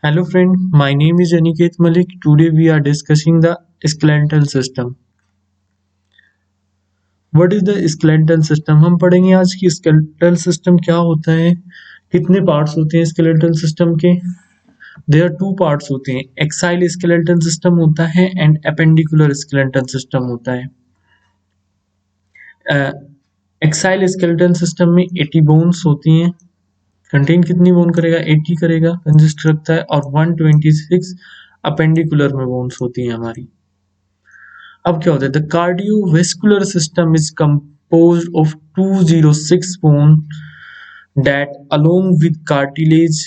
Hello friend, my name is Aniket Malik. Today we are discussing the skeletal system. What is the skeletal system? हम पढ़ेंगे आज की skeletal system क्या होता है, कितने parts होते हैं skeletal system के. There are two parts होते हैं, axial skeletal system होता है and appendicular skeletal system होता है. Axial skeletal system में 80 bones होती हैं. कंटेन कितनी बोन करेगा? 80 करेगा, कंसिस्ट रखता है. और 126 अपेंडिकुलर में बोन्स होती हैं हमारी. अब क्या होता है? The cardiovascular system is composed of 206 bone that along with cartilage,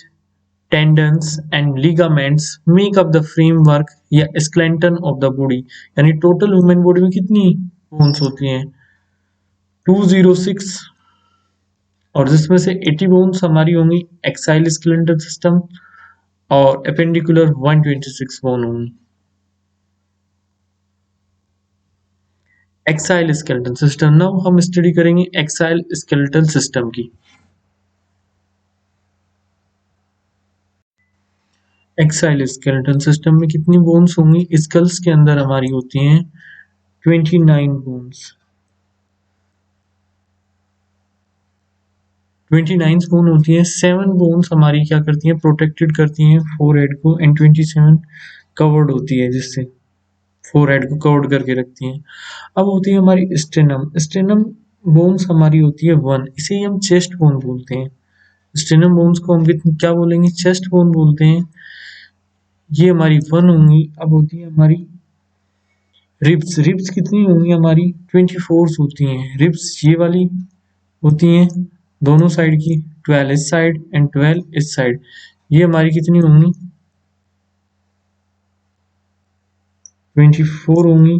tendons and ligaments make up the framework या स्केलेटन ऑफ द बॉडी. यानी टोटल ह्यूमन बॉडी में कितनी बोन्स होती हैं? 206, और जिसमें से 80 बोन्स हमारी होंगी एक्साइल स्केलेटल सिस्टम और एपेंडिकुलर 126 बोन होंगी. Axial skeletal system. नाउ हम स्टडी करेंगे एक्साइल स्केलेटल सिस्टम की. एक्साइल स्केलेटल सिस्टम में कितनी बोन्स होंगी? स्कल्स के अंदर हमारी होती हैं 29 बोन्स. 29 बोन होती है. 7 बोन्स हमारी क्या करती हैं? प्रोटेक्टेड करती हैं फोरहेड को, एंड 27 कवर्ड होती है, जिससे फोरहेड को कवर्ड करके रखती हैं. अब होती है हमारी स्टेनम. स्टेनम बोन्स हमारी होती है 1. इसे ही हम चेस्ट बोन बोलते हैं. स्टेनम बोन्स को हम क्या बोलेंगे? चेस्ट बोन बोलते हैं. ये हमारी 1 होंगी. अब होती है हमारी रिब्स. रिब्स कितनी होंगी हमारी? 24 होती हैं. रिब्स ये वाली होती हैं दोनों साइड की, 12 इस साइड एंड 12 इस साइड. ये हमारी कितनी होंगी? 24 होंगी.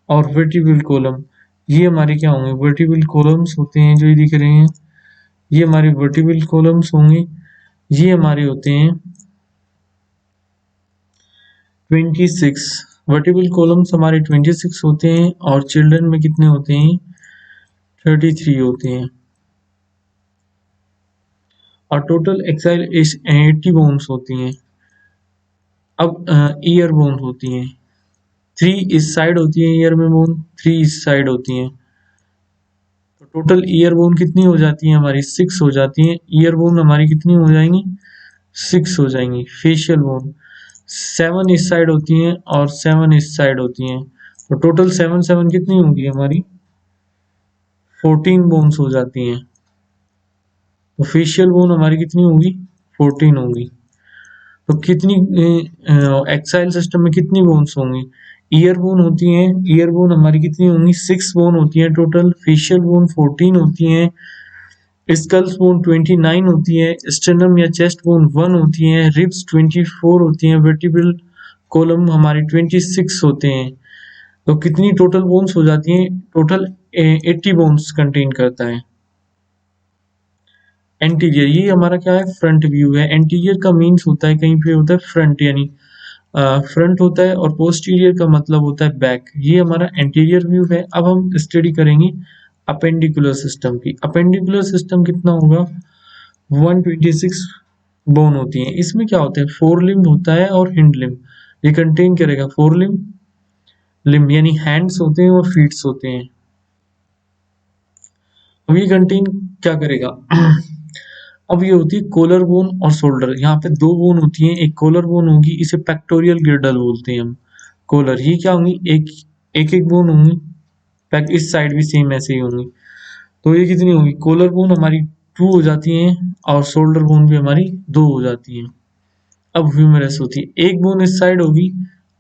और वर्टिब्रल कॉलम, ये हमारे क्या होंगे? वर्टिब्रल कॉलम्स होते हैं जो ये दिख रहे हैं, ये हमारे वर्टिब्रल कॉलम्स होंगे. ये हमारे होते हैं 26. वर्टिब्रल कॉलम्स हमारे 26 होते हैं. और चिल्ड्रन में कितने होते हैं? 33 होते हैं. और टोटल एक्साइल 80 बोन्स होती हैं. अब ईयर बोन होती हैं 3 इस साइड होती है. ईयर में बोन 3 इस साइड होती हैं. तो टोटल ईयर बोन कितनी हो जाती है हमारी? 6 हो जाती हैं. ईयर बोन हमारी कितनी हो जाएंगी? 6 हो जाएंगी. फेशियल बोन 7 इस साइड होती हैं और 7 इस साइड होती हैं. तो टोटल 7 7 कितनी होगी हमारी? 14 बोन्स हो जाती हैं. तो फेशियल बोन हमारी कितनी होगी? 14 होगी. तो कितनी एक्साइल सिस्टम में कितनी बोन्स होंगी? ईयर बोन होती हैं. ईयर बोन हमारी कितनी होंगी? 6 बोन होती हैं टोटल. फेशियल बोन 14 होती हैं. स्कल्स बोन 29 होती है. स्टेनम या चेस्ट बोन 1 होती है. रिब्स 24 होती हैं. वर्टिब्रल कॉलम हमारे 26 होते हैं. तो कितनी टोटल बोन्स हो जाती हैं? टोटल 80 बोन्स कंटेन करता है. एंटीरियर, ये हमारा क्या है? फ्रंट व्यू है. एंटीरियर का मीन्स होता है कहीं पे होता है फ्रंट, यानी फ्रंट होता है. और पोस्टीरियर का मतलब होता है बैक. ये हमारा एंटीरियर व्यू है. अब हम स्टडी करेंगे अपेंडिकुलर सिस्टम की. अपेंडिकुलर सिस्टम कितना होगा? 126 बोन होती हैं. इसमें क्या होता है? 4 लिम्ब होता है और हिंड लिम्ब. ये कंटेन करेगा 4 लिम्ब यानी हैंड्स होते हैं और फीट्स होते हैं. अब ये कंटेन क्या करेगा? अब ये होती है कॉलर बोन और शोल्डर. यहाँ पे 2 बोन होती हैं. एक कॉलर बोन होगी, इसे पेक्टोरियल गिर्डल बोलते हैं हम. कॉलर ये क्या होंगी? एक बोन होंगी. इस साइड भी सेम ऐसे ही होंगी. तो ये कितनी होगी? कॉलर बोन हमारी 2 हो जाती हैं और शोल्डर बोन भी हमारी 2 हो जाती हैं. अब ह्यूमरस होती है. एक बोन इस साइड होगी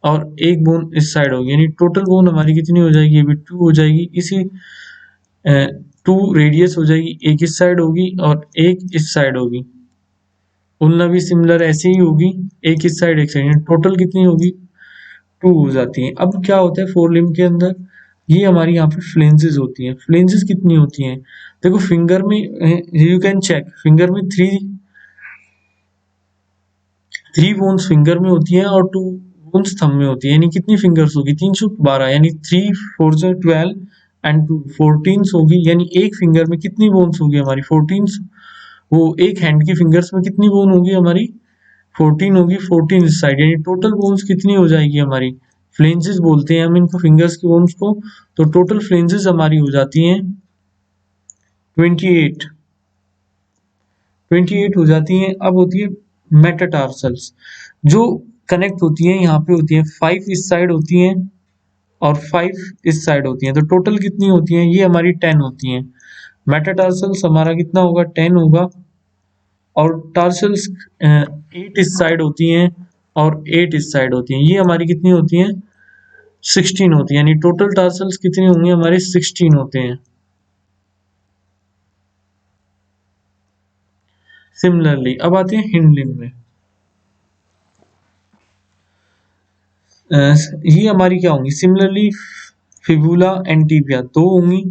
और एक बोन इस साइड होगी, यानी टोटल बोन हमारी कितनी हो जाएगी? ये भी 2 हो जाएगी. इसी 2 रेडियस हो जाएगी. एक इस साइड होगी और एक इस साइड होगी. उल्ना भी सिमिलर ऐसे ही होगी, एक इस साइड एक साइड. टोटल कितनी होगी? 2 हो जाती है. अब क्या होता है 4 लिम्ब के अंदर? ये हमारी यहाँ पे फ्लेंजेस होती हैं. फ्लेंजेस कितनी होती हैं? देखो फिंगर में, यू कैन चेक, फिंगर में 3 बोन्स फिंगर में होती हैं और 2 बोन्स थंब में होती है. यानी कितनी फिंगर्स होगी? 3 चौक 12, यानी 3 4 12 एंड 2 14 होगी. यानी एक फिंगर में कितनी बोन्स होगी हमारी? 14. वो एक हैंड की फिंगर्स में कितनी बोन होगी हमारी? 14 होगी, 14 इस साइड, यानी टोटल बोन्स कितनी हो जाएगी हमारी, फ्लेंजेस बोलते हैं हम इनको फिंगर्स की बोन्स को, तो टोटल फ्लेंजेस हमारी हो जाती हैं 28, 28 हो जाती हैं। अब होती है मेटाटार्सल्स, जो कनेक्ट होती हैं, यहाँ पे होती हैं 5 इस साइड होती हैं और 5 इस साइड होती हैं, तो टोटल कितनी होती हैं, ये हमारी 10 होती हैं। मेटाटार्सल्स हमारा कितना होगा, 10 होगा, और टार्सल्स 8 इस साइड होती हैं और 8 इस साइड होती हैं, ये हमारी कितनी होती हैं, 16 होती है, यानी टोटल टार्सल्स कितने होंगे हमारे, 16 होते हैं। सिमिलरली अब आते हैं हिंड लिम्ब में। ये हमारी क्या होंगी, सिमिलरली फिबुला एंड टिबिया दो होंगी,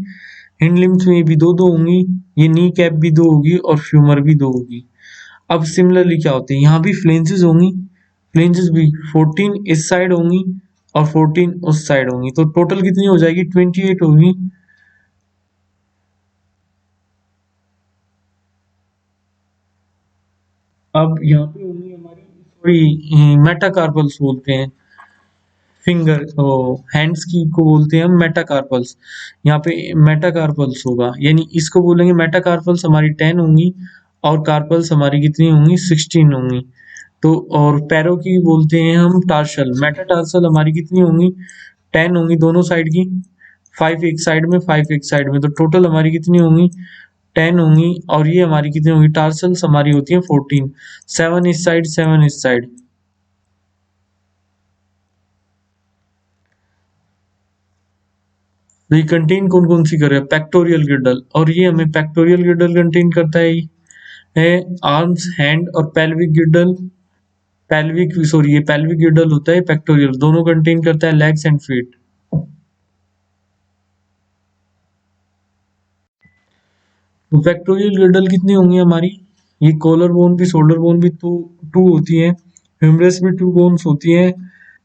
हिंड लिम्स में भी दो दो होंगी, ये नी कैप भी दो होगी और फ्यूमर भी दो होगी। अब सिमिलरली क्या होते हैं, यहाँ भी फ्लेंजेस होंगी, फ्लेंजेस भी 14 इस साइड होंगी और 14 उस साइड होंगी, तो टोटल कितनी हो जाएगी, 28 होगी। अब यहाँ पे होंगी हमारी, सॉरी मेटाकार्पल्स बोलते हैं, फिंगर हैंड्स की को बोलते हैं हम मेटाकार्पल्स, यहाँ पे मेटाकार्पल्स होगा, यानी इसको बोलेंगे मेटाकार्पल्स हमारी 10 होंगी और कार्पल्स हमारी कितनी होंगी, 16 होंगी। तो और पैरों की बोलते हैं हम टार्सल, मेटाटार्सल हमारी कितनी होंगी, 10 होंगी दोनों साइड की, 5 एक साइड में 5 एक साइड में, तो टोटल हमारी कितनी होंगी, 10 होंगी, और ये हमारी कितनी होंगी, टार्सल्स हमारी होती है 14, 7 इस साइड 7 इस साइड। तो ये कंटेन कौन कौन सी कर रहा है, पैक्टोरियल गिडल, और ये हमें पैक्टोरियल गिडल कंटेन करता है आर्म्स, हैंड और पेल्विक गिडल, पेल्विक सॉरी ये पेल्विक गिडल होता है, पैक्टोरियल दोनों कंटेन करता है लेग्स एंड फीट। तो पैक्टोरियल गिडल कितनी होंगी हमारी, ये कॉलर बोन भी शोल्डर बोन भी टू होती है, ह्यूमरस भी 2 बोन्स होती है,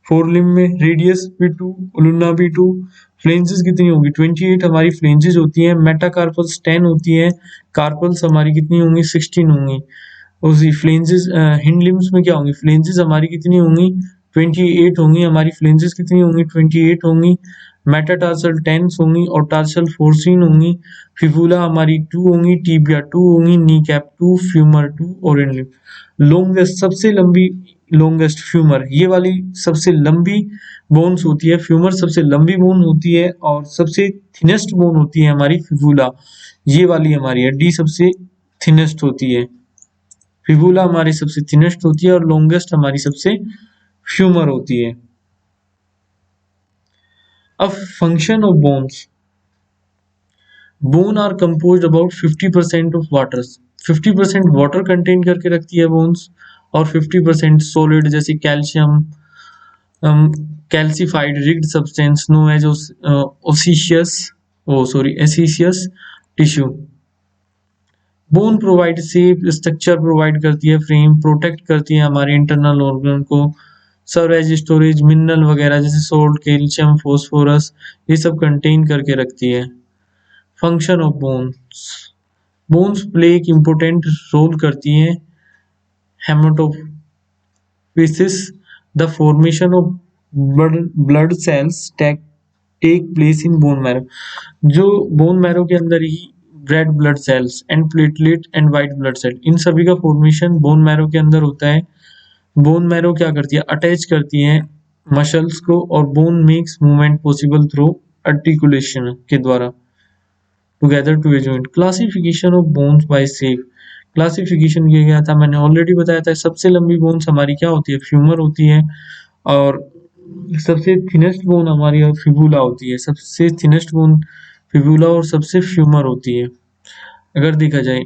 फोर लिम्ब में रेडियस भी 2, उलुना भी 2, फ्लेंजेस कितनी होगी, 28 हमारी फ्लेंजेस होती हैं, मेटाकार्पल्स 10 होती है, कार्पल्स हमारी कितनी होंगी, 16 होंगी। उसी फ्लेंजेस हिंड लिम्स में क्या होंगी, फ्लेंजेस हमारी कितनी होंगी, 28 होंगी, हमारी फ्लेंजेस कितनी होंगी, 28 होंगी, मेटाटार्सल 10 होंगी और टार्सल 14 होंगी, फिबुला हमारी 2 होंगी, टिबिया 2 होंगी, नी कैप 2, फ्यूमर 2 और एंड लॉन्गेस्ट सबसे लंबी, लॉन्गेस्ट फ्यूमर ये वाली सबसे लंबी बोन्स होती है, फ्यूमर सबसे लंबी बोन होती है, और सबसे थिनेस्ट बोन होती है हमारी फिबुला, ये वाली हमारी हड्डी सबसे थिनेस्ट होती है, फिबुला हमारी सबसे थिनेस्ट होती है और लॉन्गेस्ट हमारी सबसे फ्यूमर होती है। अब function of bones, bone are composed about 50% of water, 50% water contain करके रखती है बोन्स, और 50% सॉलिड जैसे calcium, calcified rigid substance known as osseous osseous tissue. Bone provide shape structure provide करती है, फ्रेम प्रोटेक्ट करती है हमारे इंटरनल ऑर्गन को, सर्व एज स्टोरेज मिनरल वगैरह जैसे सोल्ट, कैल्शियम, फॉस्फोरस, ये सब कंटेन करके रखती है। Function of bones, bones play एक इम्पोर्टेंट रोल करती हैं haematopoiesis, the formation of blood cells take place in bone marrow, जो बोन मैरो के अंदर ही red blood cells and platelet and white blood cell, इन सभी का फॉर्मेशन बोन मैरो के अंदर होता है। बोन मैरो क्या करती है, अटैच करती है मसल्स को, और bone makes movement possible through articulation के द्वारा together to a joint. Classification of bones by shape, classification किया गया था, मैंने ऑलरेडी बताया था, सबसे लंबी बोन्स हमारी क्या होती है, फ्यूमर होती है, और सबसे थिनेस्ट बोन हमारी फिबुला होती है, सबसे थिनेस्ट बोन फिबुला और सबसे फ्यूमर होती है। अगर देखा जाए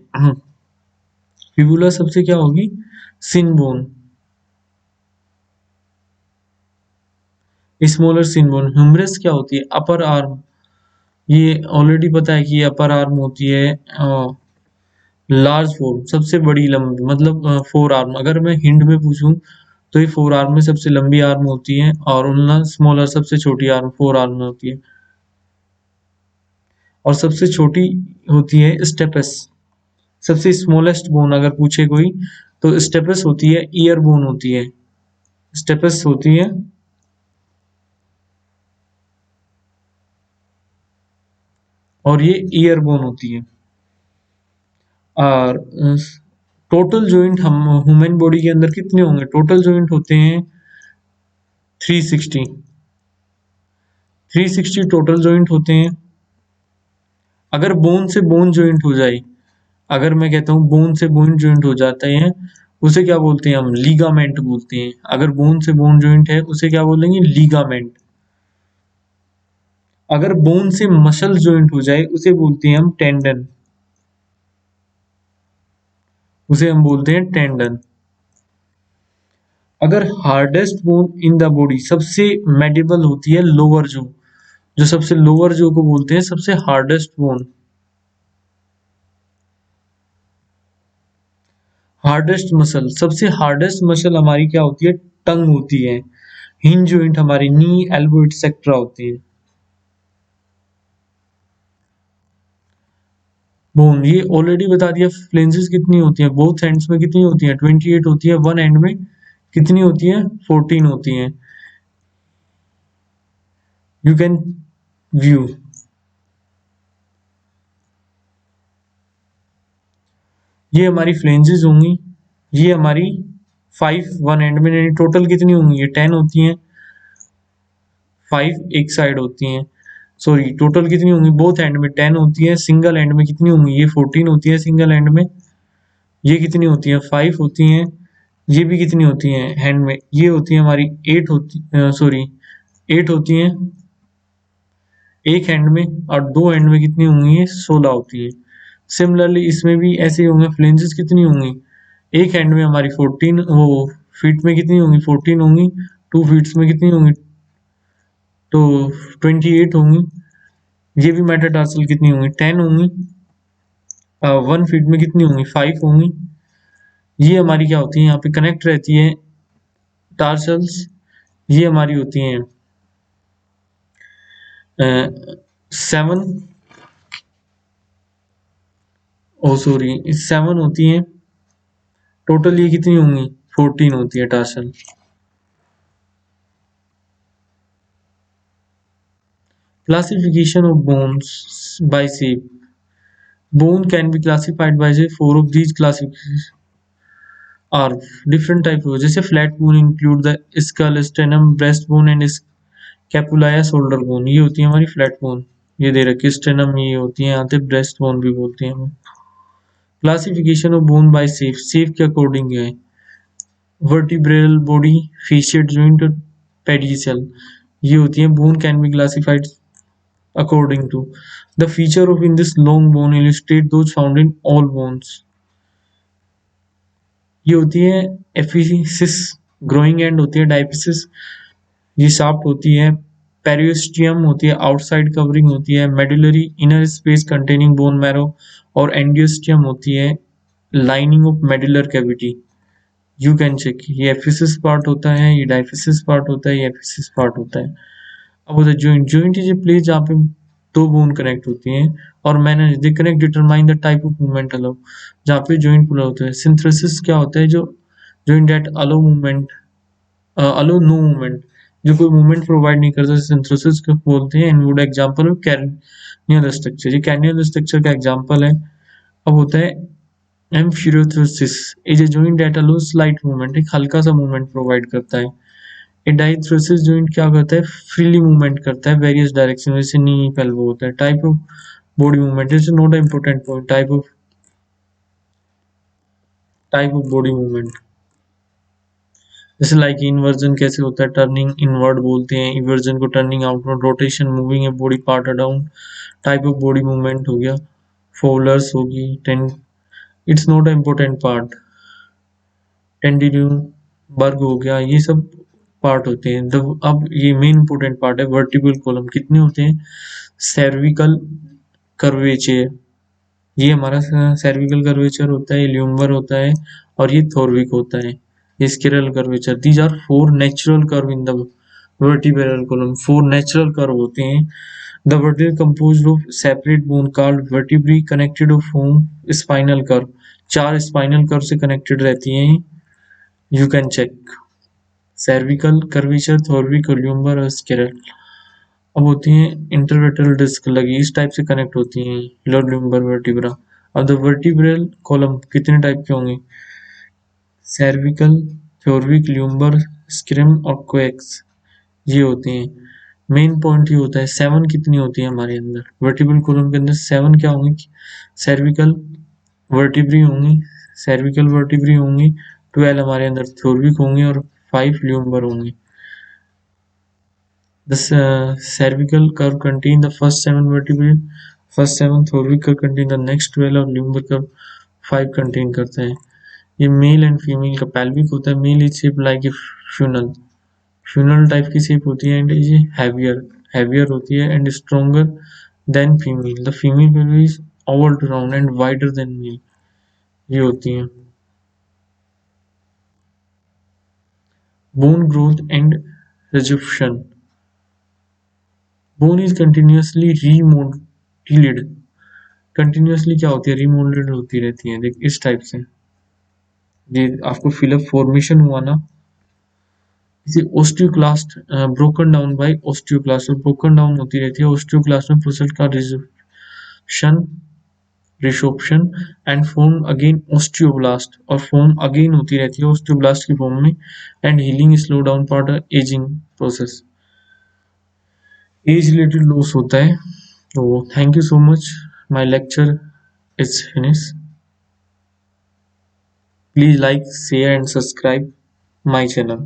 फिबुला सबसे क्या होगी, सिन बोन, स्मॉलर सिन बोन। ह्यूमरस क्या होती है, अपर आर्म, ये ऑलरेडी पता है कि ये अपर आर्म होती है। लार्ज फोर सबसे बड़ी लंबी, मतलब फोर आर्म, अगर मैं हिंड में पूछूं तो ये फोर आर्म में सबसे लंबी आर्म होती है, और उल्ना स्मॉलर सबसे छोटी आर्म फोर आर्म में होती है, और सबसे छोटी होती है स्टेपस। सबसे स्मॉलेस्ट बोन अगर पूछे कोई तो स्टेपस होती है, ईयर बोन होती है, स्टेपस होती है और ये ईयर बोन होती है। और टोटल जॉइंट हम ह्यूमन बॉडी के अंदर कितने होंगे? टोटल जॉइंट होते हैं 360, 360 टोटल जॉइंट होते हैं। अगर बोन से बोन जॉइंट हो जाए, अगर मैं कहता हूँ बोन से बोन जॉइंट हो जाते हैं, उसे क्या बोलते हैं? हम लीगामेंट बोलते हैं। अगर बोन से बोन जॉइंट है उसे क्या बोलेंगे? लीगामेंट। अगर बोन से मसल जॉइंट हो जाए उसे बोलते हैं हम टेंडन, उसे हम बोलते हैं टेंडन। अगर hardest bone in the body, सबसे मेडिबल होती है लोअर जो, जो सबसे लोअर जो को बोलते हैं सबसे हार्डेस्ट बोन। हार्डेस्ट मसल, सबसे हार्डेस्ट मसल हमारी क्या होती है? टंग होती है। हिंज जॉइंट हमारी नी, एल्बो, एटसेट्रा होती है। बोन ये ऑलरेडी बता दिया। फ्लेंजेस कितनी होती है? बोथ एंड्स में कितनी होती है? 28 होती है। वन एंड में कितनी होती है? 14 होती है। You can view. ये हमारी फ्लेंजेस होंगी, ये हमारी 5 वन एंड में, टोटल कितनी होंगी? ये 10 होती हैं। 5 एक साइड होती हैं, सॉरी टोटल कितनी होंगी? बोथ एंड में 10 होती है। सिंगल एंड में कितनी होंगी? ये 14 होती है सिंगल एंड में। ये कितनी होती है? 5 होती हैं। ये भी कितनी होती हैं हैंड में? ये होती है हमारी 8 होती, सॉरी 8 होती हैं एक हैंड में, और दो हैंड में कितनी होंगी? ये 16 होती है। सिमिलरली इसमें भी ऐसे ही होंगे। फ्लेंजेस कितनी होंगी? एक हैंड में हमारी 14, वो फीट में कितनी होंगी? 14 होंगी। 2 फीट्स में कितनी होंगी? तो 28 होंगी। ये भी मेटाटार्सल कितनी होंगी? 10 होंगी। 1 फीट में कितनी होंगी? 5 होंगी। ये हमारी क्या होती है? यहाँ पे कनेक्ट रहती है टार्सल्स। ये हमारी होती हैं 7, ओ सॉरी 7 होती हैं टोटल। ये कितनी होंगी? 14 होती है tarsal. Classification of bones by shape. Bone can be classified by the four of these classifications are different type of, जैसे flat bone include the skull, sternum, breastbone and scapula या shoulder bone। ये होती है हमारी flat bone। ये दे रखी है sternum, ये होती है यहाँ पे breast bone भी बोलते हैं हम। Classification of bone by shape, shape के according है vertebral body, fasciate joint और pedicel। ये होती है bone can be classified according to the feature of in this long bone illustrate those found in all bones। ये होती है एफिसिस, growing and होती है डायफिसिस, ये शाफ्ट होती है। पेरियोस्टियम होती है, आउटसाइड कवरिंग होती है। Medullary, inner space containing bone marrow. और एंडियोस्टियम होती है, lining of medullary cavity. You can check, ये एफिसिस पार्ट होता है, ये डायफिसिस पार्ट होता है, ये एफिसिस पार्ट होता है। अब होता है joint. Joint is a place जहाँ पे दो बोन कनेक्ट होती हैं, और manage they connect determine the type of movement allow, जहाँ पे जॉइंट पूरा होता है। सिंथेसिस क्या होता है? जो joint that aloe movement, aloe no movement, जो कोई मूवमेंट प्रोवाइड नहीं करता, सिंथेसिस को बोलते हैं। And wood example of cranial structure, ये कैनियल स्ट्रक्चर का एग्जांपल है। अब होता है amphiarthrosis, is a joint that allow slight movement, एक हल्का सा मूवमेंट प्रोवाइड करता है। ये डाइथ्रोसिस जॉइंट क्या करता है? फ्रीली मूवमेंट करता है वेरियस डायरेक्शन, जैसे नी पेल्बो होता है। Type of body movement, this is not important point. Type of body movement, जैसे लाइक इन्वर्जन कैसे होता है? टर्निंग इनवर्ड बोलते हैं, इवर्जन को turning outward, rotation moving a body part around. Type of body movement हो गया। फोल्डर्स होगी, ten, it's not important part. टेंडिन्यू बर्ग हो गया, ये सब पार्ट होते हैं। अब ये मेन इंपोर्टेंट पार्ट है, वर्टिब्रल कॉलम कितने होते हैं? सर्विकल कर्वेचर, ये हमारा सर्विकल कर्वेचर होता है, ल्यूम्बर होता है, और ये थोरविक होता है, ये sacral curvature. These are 4 natural curve in the vertebral column. 4 natural curve होते हैं। The vertebral composed of separate bone called vertebrae connected of home spinal curve. 4 spinal curve से कनेक्टेड रहती हैं, you can check. Cervical curvature, thoracic, lumbar और sacral. अब होती हैं intervertebral disc लगी, इस टाइप से कनेक्ट होती हैं लोअर ल्यूम्बर वर्टिब्रा। अब द वर्टिब्रल कॉलम कितने टाइप के होंगे? सर्विकल, थोरविक, ल्यूम्बर, स्क्रैम और कोएक्स, ये होती हैं। मेन पॉइंट ये होता है 7 कितनी होती है हमारे अंदर वर्टिब्रल कॉलम के अंदर? 7 क्या होंगी? सर्विकल वर्टिब्री होंगी, सर्विकल वर्टिब्री होंगी, 12 हमारे अंदर थोरविक होंगे और 5 ल्यूम्बर होंगे। The cervical curve contain the first 7 vertebrae, first 7 thoracic curve contain the next 12 और lumbar curve 5 contain करता है। ये मेल एंड फीमेल का pelvic होता है। Male is shape like a funnel, funnel type की शेप होती है एंड ये हैवियर होती है and stronger than female. The female pelvis is oval to round and wider than male, ये होती है। Bone growth and resorption, bone is continuously remodelled, continuously क्या होती है? रीमोडेल्ड होती रहती है। देख इस टाइप से, ये आपको फिलअप फॉर्मेशन हुआ ना, इसे osteoclast broken down by osteoclast, और ब्रोकन डाउन होती रहती है ओस्टियोक्लास्ट में प्रोसेस का रिसोप्शन एंड फॉर्म अगेन ओस्टियोब्लास्ट, और फॉर्म अगेन होती रहती है ओस्टियोब्लास्ट की फॉर्म में and healing slow down part ageing process, age related loss होता है। तो thank you so much, my lecture is finish. Please like, share and subscribe my channel.